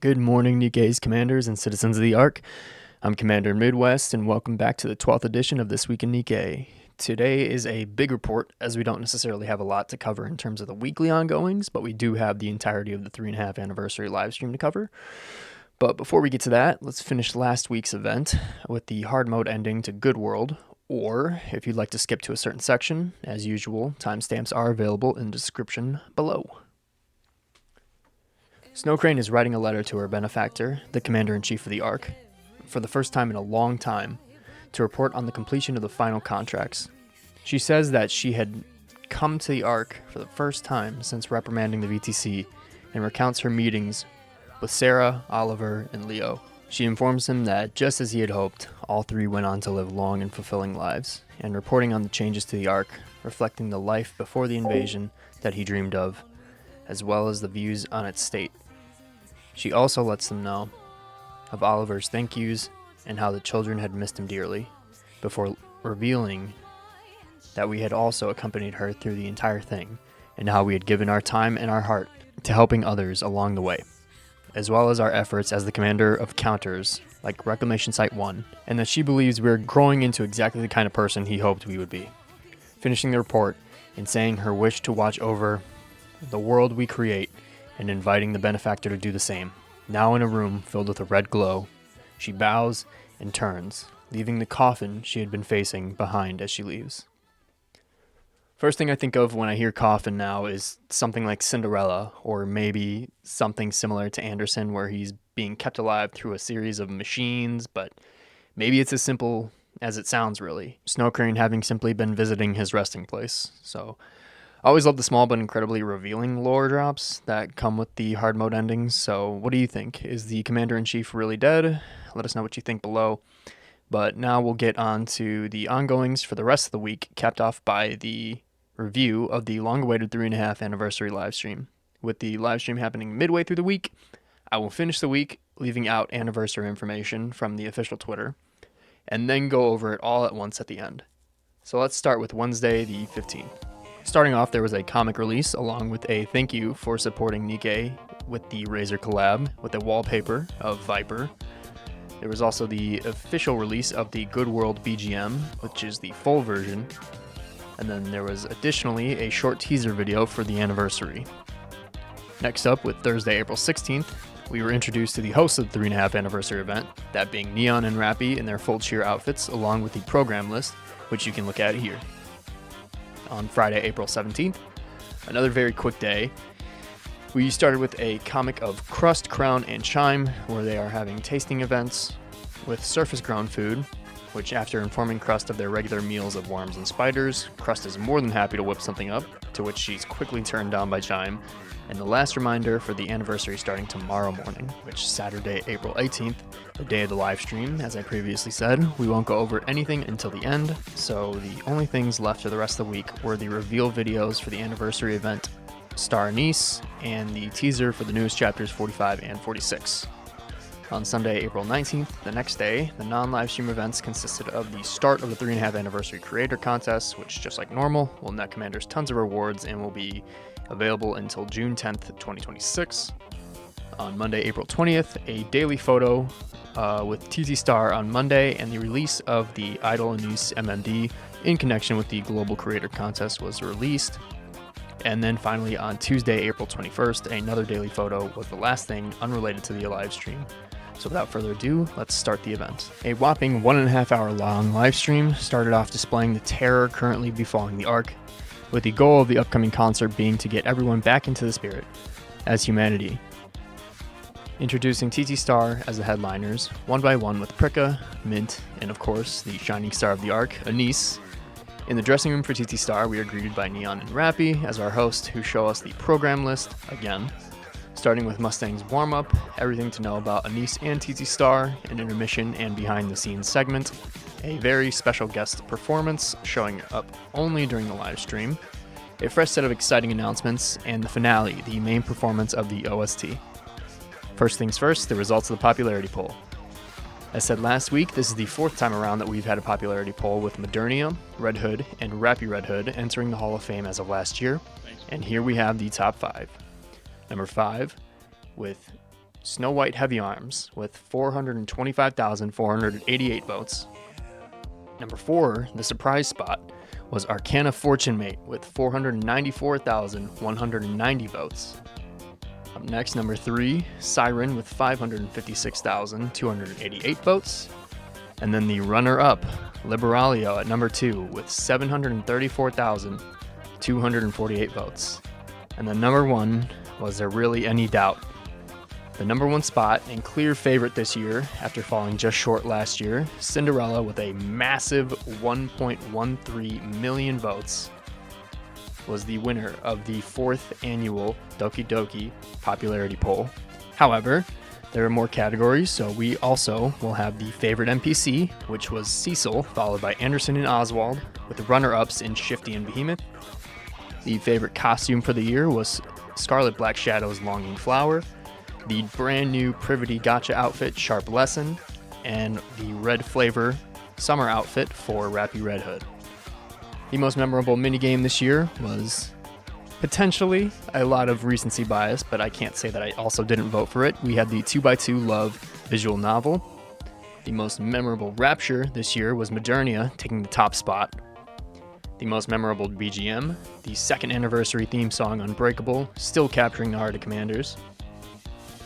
Good morning, NIKKE's commanders and citizens of the Ark. I'm Commander Midwest, and welcome back to the 12th edition of This Week in NIKKE. Today is a big report, as we don't necessarily have a lot to cover in terms of the weekly ongoings, but we do have the entirety of the 3.5 anniversary live stream to cover. But before we get to that, let's finish last week's event with the hard mode ending to Good World, or if you'd like to skip to a certain section, as usual, timestamps are available in the description below. Snowcrane is writing a letter to her benefactor, the Commander-in-Chief of the Ark, for the first time in a long time, to report on the completion of the final contracts. She says that she had come to the Ark for the first time since reprimanding the VTC, and recounts her meetings with Sarah, Oliver, and Leo. She informs him that, just as he had hoped, all three went on to live long and fulfilling lives, and reporting on the changes to the Ark, reflecting the life before the invasion that he dreamed of, as well as the views on its state. She also lets them know of Oliver's thank yous and how the children had missed him dearly, before revealing that we had also accompanied her through the entire thing, and how we had given our time and our heart to helping others along the way, as well as our efforts as the commander of counters like Reclamation Site 1, and that she believes we're growing into exactly the kind of person he hoped we would be. Finishing the report and saying her wish to watch over the world we create, and inviting the benefactor to do the same. Now in a room filled with a red glow, she bows and turns, leaving the coffin she had been facing behind as she leaves. First thing I think of when I hear coffin now is something like Cinderella, or maybe something similar to Anderson where he's being kept alive through a series of machines, but maybe it's as simple as it sounds really. Snowcrane having simply been visiting his resting place, so I always love the small but incredibly revealing lore drops that come with the hard mode endings, so what do you think? Is the Commander-in-Chief really dead? Let us know what you think below. But now we'll get on to the ongoings for the rest of the week, capped off by the review of the long-awaited 3.5 anniversary livestream. With the livestream happening midway through the week, I will finish the week, leaving out anniversary information from the official Twitter, and then go over it all at once at the end. So let's start with Wednesday the 15th. Starting off, there was a comic release along with a thank you for supporting NIKKE with the Razor collab with a wallpaper of Viper. There was also the official release of the Good World BGM, which is the full version. And then there was additionally a short teaser video for the anniversary. Next up, with Thursday, April 16th, we were introduced to the hosts of the 3.5 anniversary event, that being Neon and Rappy in their full cheer outfits, along with the program list, which you can look at here. On Friday, April 17th, another very quick day, we started with a comic of Crust, Crown, and Chime, where they are having tasting events with surface-grown food, which after informing Crust of their regular meals of worms and spiders, Crust is more than happy to whip something up, to which she's quickly turned down by Chime. And the last reminder for the anniversary starting tomorrow morning, which is Saturday, April 18th, the day of the live stream. As I previously said, we won't go over anything until the end, so the only things left for the rest of the week were the reveal videos for the anniversary event, Star Anise, and the teaser for the newest chapters 45 and 46. On Sunday, April 19th, the next day, the non-live stream events consisted of the start of the 3.5 anniversary creator contest, which, just like normal, will net commanders tons of rewards and will be available until June 10th, 2026. On Monday, April 20th, a daily photo with TT Star on Monday, and the release of the Idol Anise MMD in connection with the Global Creator Contest was released. And then finally on Tuesday, April 21st, another daily photo was the last thing unrelated to the live stream. So without further ado, let's start the event. A whopping 1.5 hour long live stream started off displaying the terror currently befalling the Ark, with the goal of the upcoming concert being to get everyone back into the spirit as humanity. Introducing TT Star as the headliners, one by one with Prika, Mint, and of course, the shining star of the Ark, Anise. In the dressing room for TT Star, we are greeted by Neon and Rappy as our hosts who show us the program list again. Starting with Mustang's warm-up, everything to know about Anise and TT Star, an intermission and behind-the-scenes segment, a very special guest performance showing up only during the live stream, a fresh set of exciting announcements, and the finale, the main performance of the OST. First things first, the results of the popularity poll. As said last week, this is the 4th time around that we've had a popularity poll with Modernia, Red Hood, and Rappy Red Hood entering the Hall of Fame as of last year, and here we have the top 5. Number 5, with Snow White Heavy Arms with 425,488 votes. Number 4, the surprise spot, was Arcana Fortune Mate with 494,190 votes. Up next, number 3, Siren with 556,288 votes. And then the runner-up, Liberalio at number 2 with 734,248 votes. And the number 1, was there really any doubt? The number 1 spot and clear favorite this year, after falling just short last year, Cinderella with a massive 1.13 million votes, was the winner of the 4th annual Doki Doki popularity poll. However, there are more categories, so we also will have the favorite NPC, which was Cecil, followed by Anderson and Oswald, with the runner-ups in Shifty and Behemoth. The favorite costume for the year was Scarlet Black Shadow's Longing Flower, the brand new Privity Gotcha outfit, Sharp Lesson, and the Red Flavor summer outfit for Rappy Red Hood. The most memorable minigame this year was potentially a lot of recency bias, but I can't say that I also didn't vote for it. We had the 2x2 Love visual novel. The most memorable Rapture this year was Modernia taking the top spot. The most memorable BGM, the 2nd anniversary theme song Unbreakable, still capturing the heart of Commanders.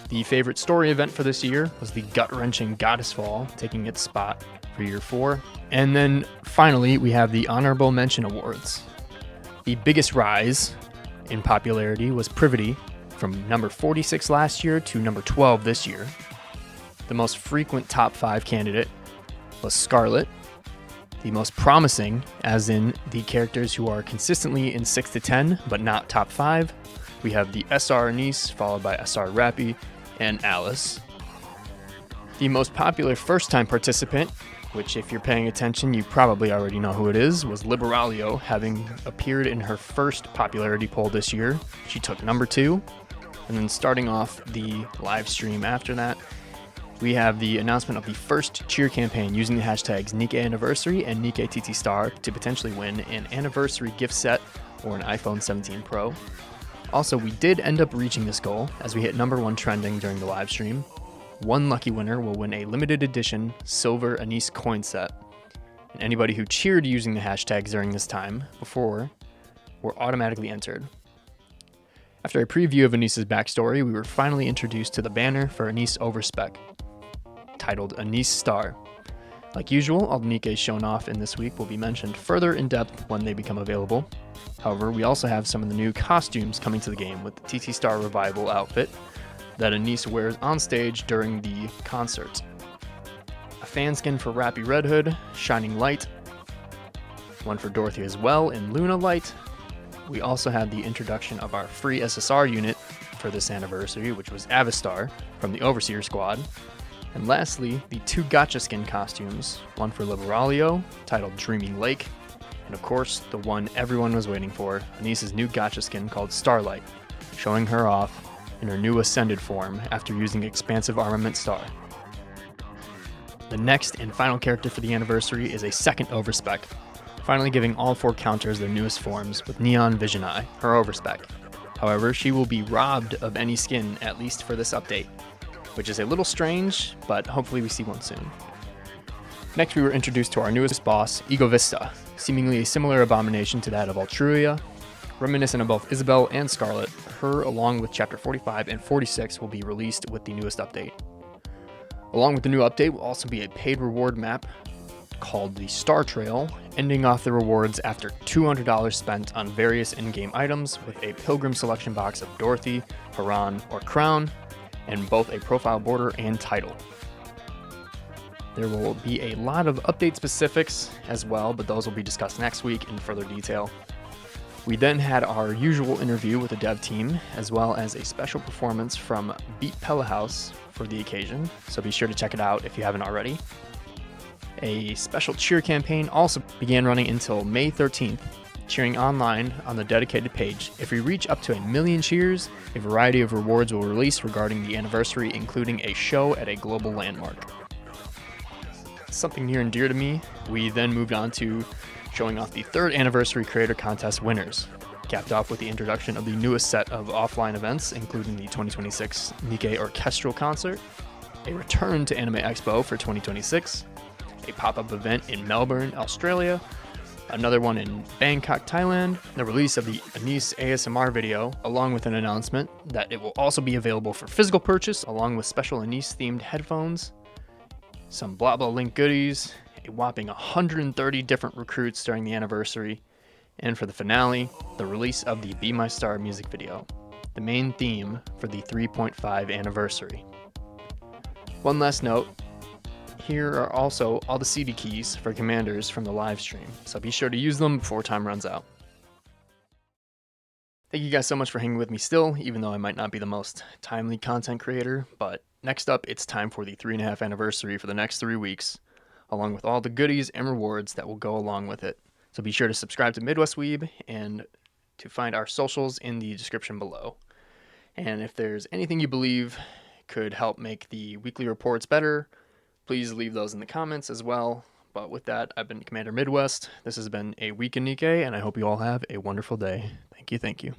The favorite story event for this year was the gut-wrenching Goddess Fall, taking its spot for year 4. And then finally, we have the Honorable Mention Awards. The biggest rise in popularity was Privity, from number 46 last year to number 12 this year. The most frequent top 5 candidate was Scarlet. The most promising, as in the characters who are consistently in 6 to 10, but not top 5, we have the SR Anise, followed by SR Rappy, and Alice. The most popular first-time participant, which if you're paying attention you probably already know who it is, was Liberalio, having appeared in her first popularity poll this year. She took number 2, and then starting off the live stream after that, we have the announcement of the first cheer campaign using the hashtags NIKKE Anniversary and NIKKE TT Star to potentially win an anniversary gift set or an iPhone 17 Pro. Also, we did end up reaching this goal as we hit number 1 trending during the live stream. One lucky winner will win a limited edition silver Anise coin set. And anybody who cheered using the hashtags during this time before were automatically entered. After a preview of Anise's backstory, we were finally introduced to the banner for Anise Overspec, titled Anise Star. Like usual, all the NIKKEs shown off in this week will be mentioned further in depth when they become available. However, we also have some of the new costumes coming to the game with the TT Star Revival outfit that Anise wears on stage during the concert. A fan skin for Rappy Red Hood, Shining Light, one for Dorothy as well in Luna Light. We also had the introduction of our free SSR unit for this anniversary, which was Avistar from the Overseer Squad. And lastly, the 2 Gotcha skin costumes, one for Liberalio, titled Dreaming Lake, and of course, the one everyone was waiting for, Anise's new Gotcha skin called Starlight, showing her off in her new Ascended form after using Expansive Armament Star. The next and final character for the anniversary is a 2nd Overspec, finally giving all 4 counters their newest forms with Neon Vision Eye, her Overspec. However, she will be robbed of any skin, at least for this update, which is a little strange, but hopefully we see one soon. Next, we were introduced to our newest boss, Ego Vista, seemingly a similar abomination to that of Altruia. Reminiscent of both Isabel and Scarlet, her along with Chapter 45 and 46 will be released with the newest update. Along with the new update will also be a paid reward map called the Star Trail, ending off the rewards after $200 spent on various in-game items with a pilgrim selection box of Dorothy, Haran, or Crown, and both a profile border and title. There will be a lot of update specifics as well, but those will be discussed next week in further detail. We then had our usual interview with the dev team, as well as a special performance from Beat Pella House for the occasion, so be sure to check it out if you haven't already. A special cheer campaign also began running until May 13th, cheering online on the dedicated page. If we reach up to 1 million cheers, a variety of rewards will release regarding the anniversary, including a show at a global landmark. Something near and dear to me, we then moved on to showing off the 3rd anniversary creator contest winners. capped off with the introduction of the newest set of offline events, including the 2026 NIKKE Orchestral Concert, a return to Anime Expo for 2026, a pop-up event in Melbourne, Australia, another one in Bangkok, Thailand, the release of the Anis ASMR video, along with an announcement that it will also be available for physical purchase, along with special Anis-themed headphones, some blah blah link goodies, a whopping 130 different recruits during the anniversary, and for the finale, the release of the Be My Star music video, the main theme for the 3.5 anniversary. One last note, here are also all the CD keys for commanders from the live stream, so be sure to use them before time runs out. Thank you guys so much for hanging with me still, even though I might not be the most timely content creator, but next up it's time for the 3.5 anniversary for the next 3 weeks, along with all the goodies and rewards that will go along with it. So be sure to subscribe to Midwest Weeb and to find our socials in the description below. And if there's anything you believe could help make the weekly reports better, please leave those in the comments as well. But with that, I've been Commander Midwest. This has been a week in NIKKE, and I hope you all have a wonderful day. Thank you.